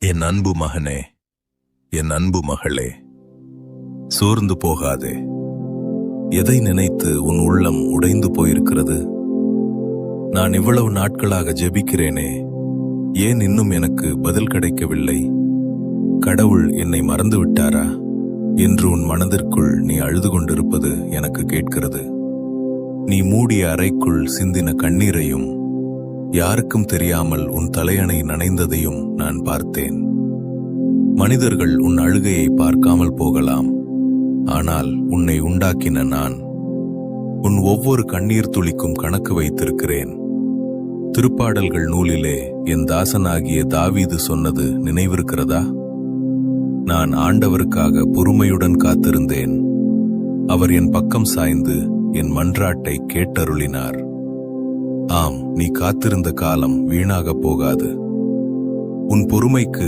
என் அன்பு மகனே, என் அன்பு மகளே, சோர்ந்து போகாதே. எதை நினைத்து உன் உள்ளம் உடைந்து போயிருக்கிறது? நான் இவ்வளவு நாட்களாக ஜெபிக்கிறேனே, ஏன் இன்னும் எனக்கு பதில் கிடைக்கவில்லை? கடவுள் என்னை மறந்து விட்டாரா என்று உன் மனதிற்குள் நீ அழுது கொண்டிருப்பது எனக்கு கேட்கிறது. நீ மூடிய அறைக்குள் சிந்தின கண்ணீரையும் யாருக்கும் தெரியாமல் உன் தலையணை நனைந்ததையும் நான் பார்த்தேன். மனிதர்கள் உன் அழுகையை பார்க்காமல் போகலாம், ஆனால் உன்னை உண்டாக்கின நான் உன் ஒவ்வொரு கண்ணீர் துளிக்கும் கணக்கு வைத்திருக்கிறேன். திருப்பாடல்கள் நூலிலே என் தாசனாகிய தாவீது சொன்னது நினைவிருக்கிறதா? நான் ஆண்டவருக்காக பொறுமையுடன் காத்திருந்தேன். அவர் என் பக்கம் சாய்ந்து என் மன்றாட்டை கேட்டருளினார். ஆம், நீ காத்திருந்த காலம் வீணாகப் போகாது. உன் பொறுமைக்கு